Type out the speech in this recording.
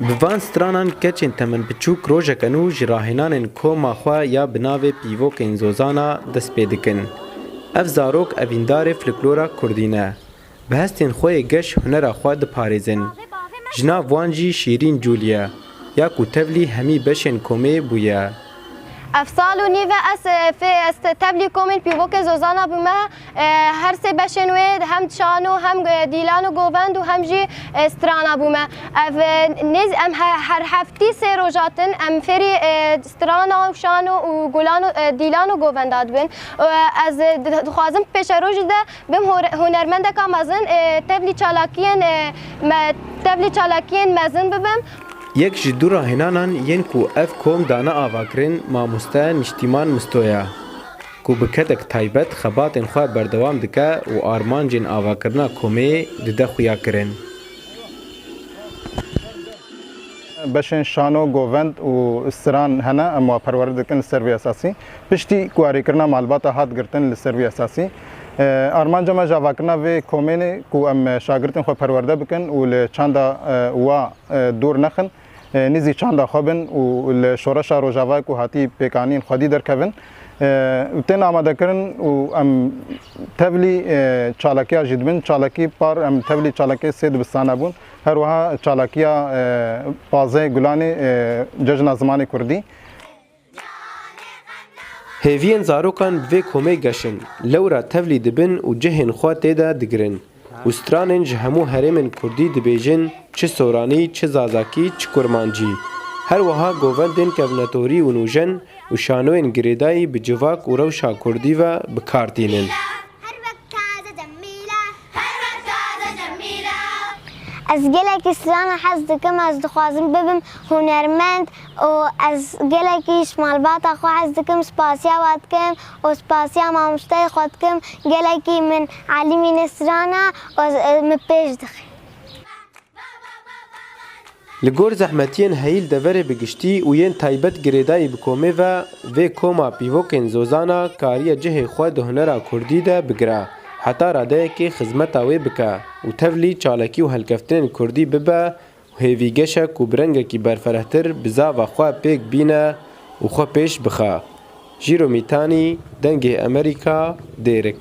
بوان سترانان کچین تمن بچوک روژکنو جراهنان کوما خوا یا بناوی پیوکین زوزانا دست پیدکن. اف زاروک اویندار فلکلورا کردینه. به هستین خوی گش هنر خوا دپاریزن. جنا وانجی شیرین جولیا. یا کتولی همی بشن کومه بویا. افصال و نیو اس تبلی کومن پیوک زوزانا بومه هر سه بشنوید هم چانو هم دیلانو گووند و هم جی استرانا بومه اف نیز ام هر هفتی سه روزاتن ام فری استرانا و شانو و گلانو دیلانو گوونداد بین از خوازم پیش روز ده بیم هنرمند کامازن تبلی چالاکین مزن ببم یک جدو راهنانان ین کو اف کوم دانا آواکرین ماموسته نشتیمان مستویا کو بکتک تایبت خباتن خواه بردوام دکه و آرمان جن آواکرنا کومه دده خویا کرن. بشن شانو گووند و استران هنه اما پرورده کن سروی اساسی پشتی کواری کرنا معلومات هات گرتن لسروی اساسی آرمان جمع جاواکرنا و کومینه کو ام شاگردن خو پرورده بکن و لچاندا و دور نخن نزی چاندا خوبن و لشورش روجاوا کو هاتی پیکانین خودی درکوین تن آماده کرن و ام تبلی چالاکیا جدبن چالاکی پار ام تبلی چالاکی سید بستانه بون هر وها چالاکیا پازه گلانی ججنا زمان کردی هیوین زاروکان به کومه گشن لورا تفلی دبن و جهن خوا تیدا دگرن و سترانن جهمو هرمن کردی دبیجن چه سورانی چه زازاکی چه کرمانجی هر وها گووندن کونتوری و نوجن و شانوین گریدایی بجواک و روشا کردی و بکارتینن از گلک استران حس دکم از دخوازم ببم هنرمند و از گلکیش مالبات خو حس دکم سپاسیا واد کم و سپاسیا مامشتای خود کم گلکی من علیمین استرانا و مپیش دخی لگور زحمتین هیل دوره بگشتی و ین تایبت گریدایی بکومه و کوما پیوکن زوزانا کاری جه خود هنرا کردی ده بگره حتی راده که خدمت آوی بکه و تفلی چالکی و هلکفتن کردی ببه و هیویگشه که برنگه که برفرهتر بزا و خواه پیک بینه و خواه پیش بخواه. جیرو میتانی دنگ امریکا دیرک